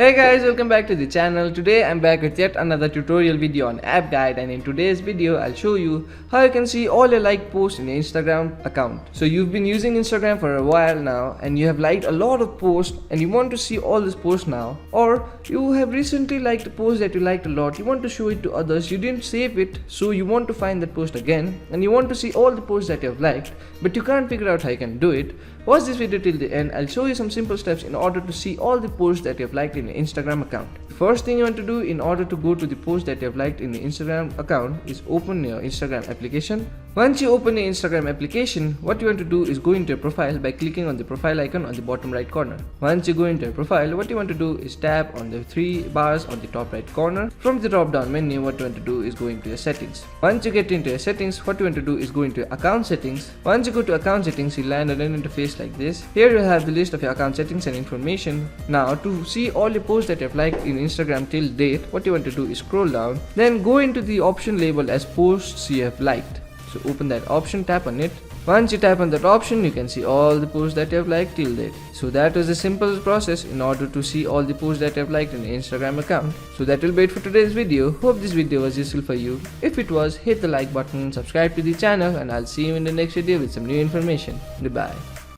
Hey guys, welcome back to the channel. Today I'm back with yet another tutorial video on app guide, and in today's video I'll show you how you can see all your liked posts in your Instagram account. So you've been using Instagram for a while now and you have liked a lot of posts and you want to see all these posts now, or you have recently liked a post that you liked a lot, you want to show it to others, you didn't save it, so you want to find that post again and you want to see all the posts that you have liked but you can't figure out how you can do it. Watch this video till the end. I'll show you some simple steps in order to see all the posts that you have liked in your Instagram account. First thing you want to do in order to go to the post that you have liked in the Instagram account is open your Instagram application. Once you open your Instagram application, what you want to do is go into your profile by clicking on the profile icon on the bottom right corner. Once you go into your profile, what you want to do is tap on the three bars on the top right corner. From the drop down menu, what you want to do is go into your settings. Once you get into your settings, what you want to do is go into your account settings. Once you go to account settings, you'll land on an interface like this. Here you'll have the list of your account settings and information. Now to see all the posts that you have liked in Instagram till date, what you want to do is scroll down, then go into the option labeled as posts you have liked. So open that option, tap on it. Once you tap on that option, you can see all the posts that you have liked till date. So that was the simple process in order to see all the posts that you have liked in your Instagram account. So that will be it for today's video. Hope this video was useful for you. If it was, hit the like button, subscribe to the channel, and I'll see you in the next video with some new information. Goodbye.